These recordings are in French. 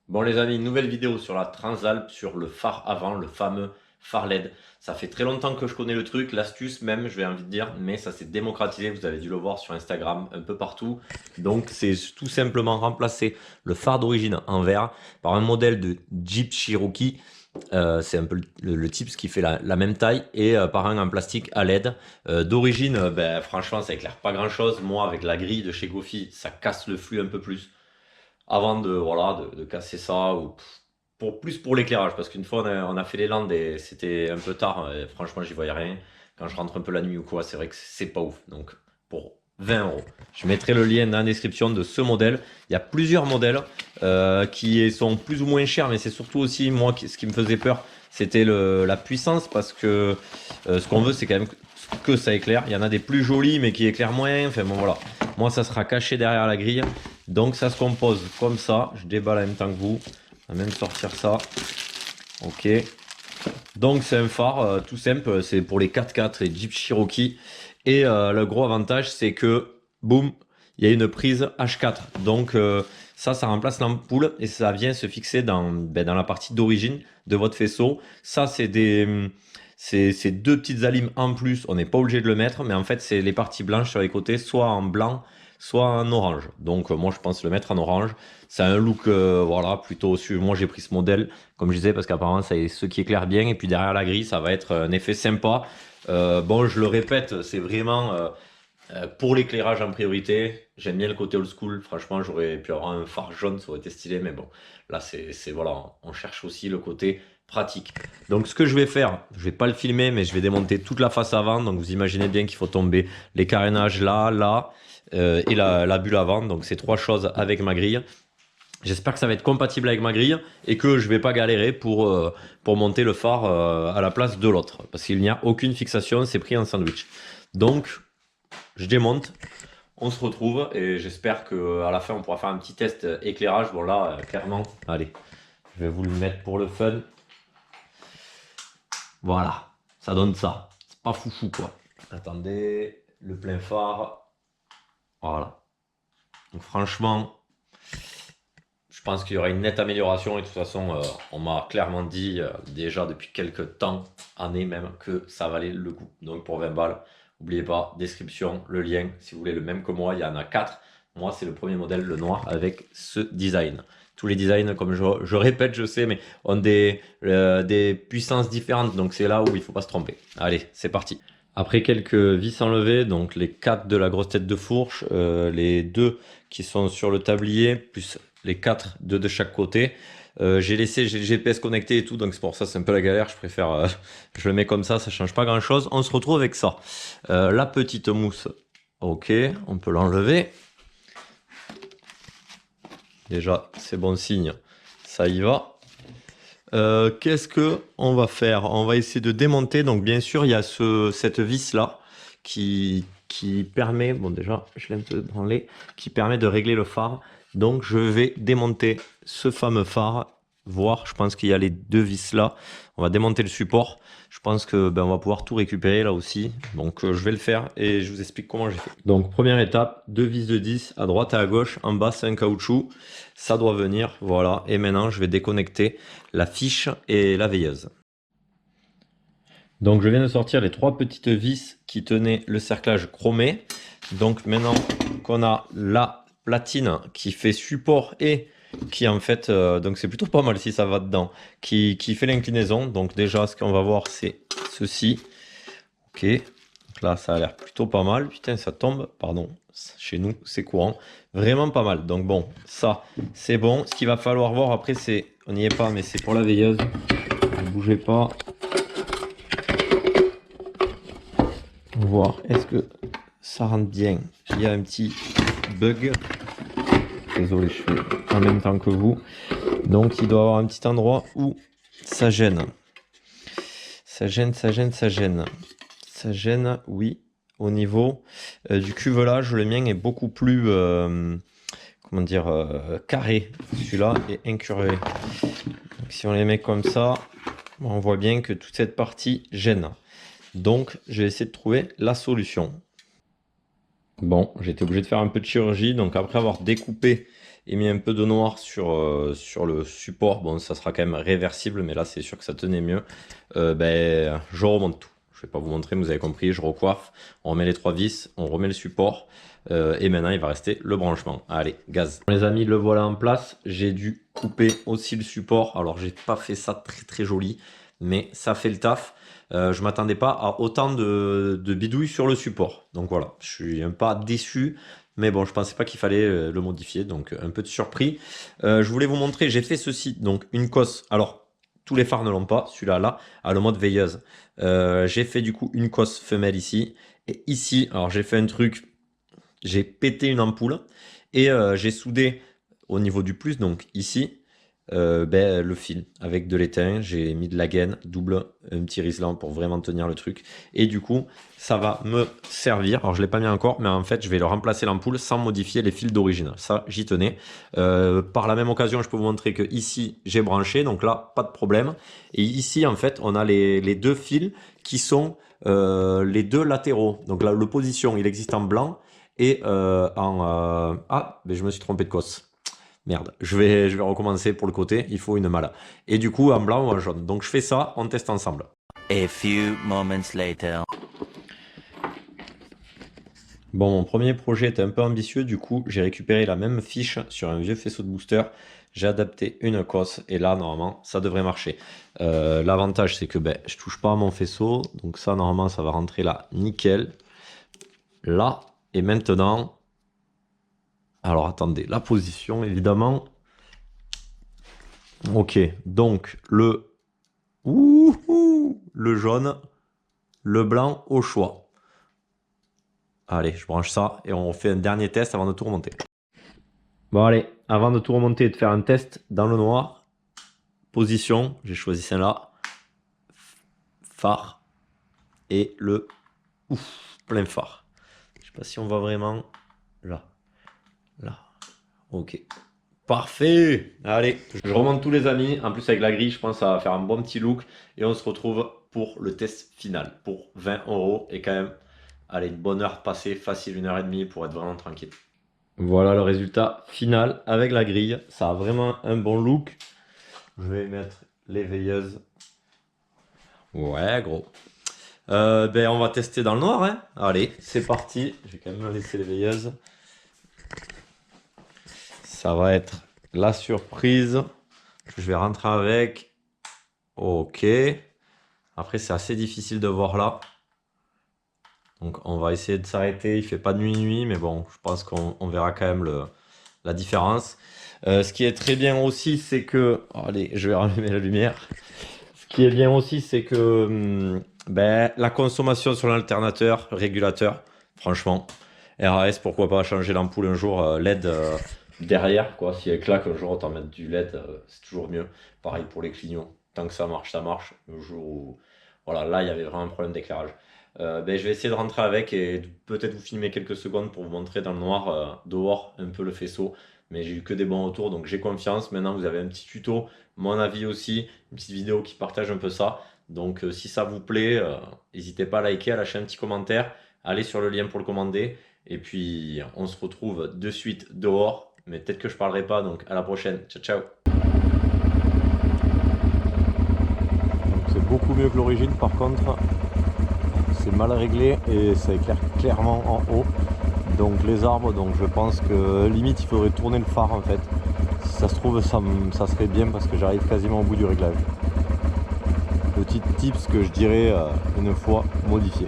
Bon les amis, une nouvelle vidéo sur la Transalp, sur le phare avant, le fameux phare LED. Ça fait très longtemps que je connais le truc, l'astuce même, je vais envie de dire, mais ça s'est démocratisé, vous avez dû le voir sur Instagram, un peu partout. Donc c'est tout simplement remplacer le phare d'origine en verre par un modèle de Jeep Cherokee. C'est un peu le type qui fait la même taille et par un en plastique à LED. D'origine, ben, franchement ça éclaire pas grand chose. Moi avec la grille de chez Gofi, ça casse le flux un peu plus avant de, voilà, de casser ça, ou plus pour l'éclairage, parce qu'une fois on a fait les Landes et c'était un peu tard, et franchement j'y voyais rien. Quand je rentre un peu la nuit ou quoi, c'est vrai que c'est pas ouf. Donc pour 20 euros, je mettrai le lien dans la description de ce modèle. Il y a plusieurs modèles qui sont plus ou moins chers, mais c'est surtout aussi moi ce qui me faisait peur, c'était la puissance, parce que ce qu'on veut c'est quand même que ça éclaire. Il y en a des plus jolis mais qui éclairent moins, enfin bon voilà. Moi ça sera caché derrière la grille. Donc ça se compose comme ça. Je déballe en même temps que vous. On va même sortir ça. Ok. Donc c'est un phare tout simple. C'est pour les 4x4 et Jeep Cherokee. Et le gros avantage, c'est que, boum, il y a une prise H4. Donc ça remplace l'ampoule et ça vient se fixer dans la partie d'origine de votre faisceau. Ça, c'est deux petites alimes en plus. On n'est pas obligé de le mettre, mais en fait, c'est les parties blanches sur les côtés, soit en blanc, soit en orange. Donc moi, je pense le mettre en orange. C'est un look, voilà, plutôt. Moi, j'ai pris ce modèle, comme je disais, parce qu'apparemment, c'est ce qui éclaire bien. Et puis derrière la grille, ça va être un effet sympa. Bon, je le répète, c'est vraiment pour l'éclairage en priorité. J'aime bien le côté old school. Franchement, j'aurais pu avoir un phare jaune, ça aurait été stylé. Mais bon, là, voilà, on cherche aussi le côté pratique. Donc, ce que je vais faire, je vais pas le filmer, mais je vais démonter toute la face avant. Donc, vous imaginez bien qu'il faut tomber les carénages là, là, et la bulle avant. Donc, c'est trois choses avec ma grille. J'espère que ça va être compatible avec ma grille et que je vais pas galérer pour monter le phare à la place de l'autre. Parce qu'il n'y a aucune fixation, c'est pris en sandwich. Donc, je démonte, on se retrouve et j'espère qu'à la fin on pourra faire un petit test éclairage. Bon là, clairement, allez, je vais vous le mettre pour le fun. Voilà, ça donne ça. C'est pas foufou quoi. Attendez, le plein phare. Voilà. Donc franchement, je pense qu'il y aura une nette amélioration et de toute façon, on m'a clairement dit déjà depuis quelques temps, années même, que ça valait le coup. Donc pour 20 balles, n'oubliez pas, description, le lien, si vous voulez le même que moi, il y en a 4. Moi, c'est le premier modèle, le noir, avec ce design. Tous les designs, comme je répète, je sais, mais ont des puissances différentes, donc c'est là où il ne faut pas se tromper. Allez, c'est parti. Après quelques vis enlevées, donc les 4 de la grosse tête de fourche, les 2 qui sont sur le tablier, plus les 4, 2 de chaque côté. J'ai le GPS connecté et tout, donc c'est pour ça c'est un peu la galère. Je préfère, je le mets comme ça change pas grand chose. On se retrouve avec ça. La petite mousse, ok, on peut l'enlever. Déjà, c'est bon signe, ça y va. Qu'est-ce que on va faire? On va essayer de démonter. Donc bien sûr, il y a cette vis là qui permet, bon déjà, je l'ai un peu branlé, qui permet de régler le phare. Donc je vais démonter ce fameux phare. Voir, je pense qu'il y a les deux vis là. On va démonter le support. Je pense que on va pouvoir tout récupérer là aussi. Donc je vais le faire et je vous explique comment j'ai fait. Donc première étape, deux vis de 10 à droite et à gauche. En bas c'est un caoutchouc. Ça doit venir, voilà. Et maintenant je vais déconnecter la fiche et la veilleuse. Donc je viens de sortir les trois petites vis qui tenaient le cerclage chromé. Donc maintenant qu'on a la platine qui fait support et qui en fait, donc c'est plutôt pas mal si ça va dedans, qui fait l'inclinaison. Donc déjà ce qu'on va voir c'est ceci. Ok, donc là ça a l'air plutôt pas mal. Putain ça tombe, pardon, chez nous c'est courant. Vraiment pas mal. Donc bon, ça c'est bon. Ce qu'il va falloir voir après c'est, on n'y est pas mais c'est pour la veilleuse. Ne bougez pas. Voir est-ce que ça rentre bien. Il y a un petit bug. Désolé, je fais en même temps que vous. Donc il doit y avoir un petit endroit où ça gêne. Ça gêne, ça gêne, ça gêne. Ça gêne, oui. Au niveau du cuvelage, le mien est beaucoup plus comment dire, carré. Celui-là est incurvé. Donc, si on les met comme ça, on voit bien que toute cette partie gêne. Donc, je vais essayer de trouver la solution. Bon, j'ai été obligé de faire un peu de chirurgie, donc après avoir découpé et mis un peu de noir sur le support, bon, ça sera quand même réversible, mais là, c'est sûr que ça tenait mieux. Ben, je remonte tout. Je vais pas vous montrer, mais vous avez compris, je recoiffe, on remet les 3 vis, on remet le support, et maintenant, il va rester le branchement. Allez, gaz. Les amis, le voilà en place. J'ai dû couper aussi le support. Alors, j'ai pas fait ça très très joli, mais ça fait le taf. Je m'attendais pas à autant de bidouilles sur le support. Donc voilà, je suis un peu déçu. Mais bon, je pensais pas qu'il fallait le modifier. Donc un peu de surpris. Je voulais vous montrer, j'ai fait ceci. Donc une cosse. Alors, tous les phares ne l'ont pas. Celui-là, là, a le mode veilleuse. J'ai fait du coup une cosse femelle ici. Et ici, alors j'ai fait un truc. J'ai pété une ampoule. Et j'ai soudé au niveau du plus. Donc ici ben, le fil avec de l'étain, j'ai mis de la gaine double, un petit riselant pour vraiment tenir le truc. Et du coup, ça va me servir. Alors, je ne l'ai pas mis encore, mais en fait, je vais le remplacer l'ampoule sans modifier les fils d'origine. Ça, j'y tenais. Par la même occasion, je peux vous montrer que ici, j'ai branché. Donc là, pas de problème. Et ici, en fait, on a les deux fils qui sont les deux latéraux. Donc là, le position, il existe en blanc et Ah, mais je me suis trompé de cosse. Merde, je vais recommencer pour le côté, il faut une mala. Et du coup, en blanc ou en jaune. Donc je fais ça, on teste ensemble. A few moments later. Bon, mon premier projet était un peu ambitieux, du coup, j'ai récupéré la même fiche sur un vieux faisceau de booster. J'ai adapté une cosse et là, normalement, ça devrait marcher. L'avantage, c'est que ben, je touche pas à mon faisceau. Donc ça, normalement, ça va rentrer là, nickel. Là, et maintenant... Alors attendez, la position, évidemment. Ok, donc le jaune, le blanc au choix. Allez, je branche ça et on fait un dernier test avant de tout remonter. Bon allez, avant de tout remonter et de faire un test dans le noir, position, j'ai choisi celle-là, phare et le plein phare. Je sais pas si on voit vraiment là, là, ok. Parfait. Allez, je remonte tous les amis. En plus avec la grille, je pense que ça va faire un bon petit look. Et on se retrouve pour le test final. Pour 20 € et quand même, allez, une bonne heure passée, facile 1h30 pour être vraiment tranquille. Voilà le résultat final avec la grille. Ça a vraiment un bon look. Je vais mettre les veilleuses. Ouais, gros. Ben, on va tester dans le noir, hein. Allez, c'est parti. Je vais quand même laisser les veilleuses. Ça va être la surprise. Je vais rentrer avec. Ok. Après, c'est assez difficile de voir là. Donc, on va essayer de s'arrêter. Il fait pas de nuit, mais bon, je pense qu'on verra quand même la différence. Ce qui est très bien aussi, c'est que... Allez, je vais rallumer la lumière. Ce qui est bien aussi, c'est que ben, la consommation sur l'alternateur, le régulateur, franchement, RAS, pourquoi pas changer l'ampoule un jour, LED derrière, quoi. Si elle claque un jour, autant mettre du LED, c'est toujours mieux. Pareil pour les clignotants. Tant que ça marche, ça marche. Le jour où, voilà, là, il y avait vraiment un problème d'éclairage. Ben, je vais essayer de rentrer avec et peut-être vous filmer quelques secondes pour vous montrer dans le noir, dehors, un peu le faisceau. Mais j'ai eu que des bons retours, donc j'ai confiance. Maintenant, vous avez un petit tuto, mon avis aussi, une petite vidéo qui partage un peu ça. Donc, si ça vous plaît, n'hésitez pas à liker, à lâcher un petit commentaire, allez sur le lien pour le commander. Et puis, on se retrouve de suite dehors. Mais peut-être que je parlerai pas, donc à la prochaine. Ciao, ciao. C'est beaucoup mieux que l'origine, par contre, c'est mal réglé et ça éclaire clairement en haut. Donc les arbres, donc je pense que limite il faudrait tourner le phare en fait. Si ça se trouve, ça serait bien parce que j'arrive quasiment au bout du réglage. Petit tips que je dirais une fois modifié.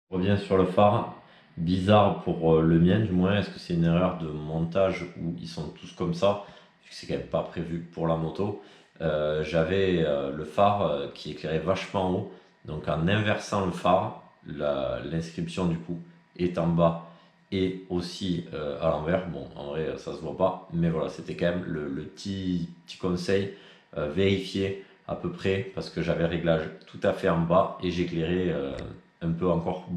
Je reviens sur le phare. Bizarre pour le mien, du moins. Est-ce que c'est une erreur de montage où ils sont tous comme ça? Vu que c'est quand même pas prévu pour la moto. J'avais le phare qui éclairait vachement haut. Donc en inversant le phare, l'inscription du coup est en bas et aussi à l'envers. Bon, en vrai, ça se voit pas. Mais voilà, c'était quand même le petit conseil. Vérifier à peu près parce que j'avais le réglage tout à fait en bas et j'éclairais un peu encore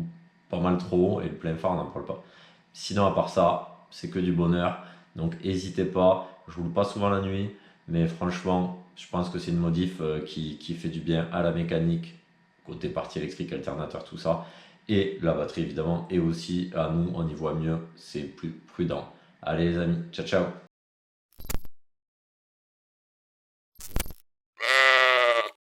pas mal trop haut et le plein phare on n'en parle pas. Sinon à part ça, c'est que du bonheur. Donc n'hésitez pas, je roule pas souvent la nuit, mais franchement, je pense que c'est une modif qui fait du bien à la mécanique, côté partie électrique, alternateur, tout ça. et la batterie évidemment, et aussi à nous on y voit mieux, c'est plus prudent. Allez les amis, ciao ciao.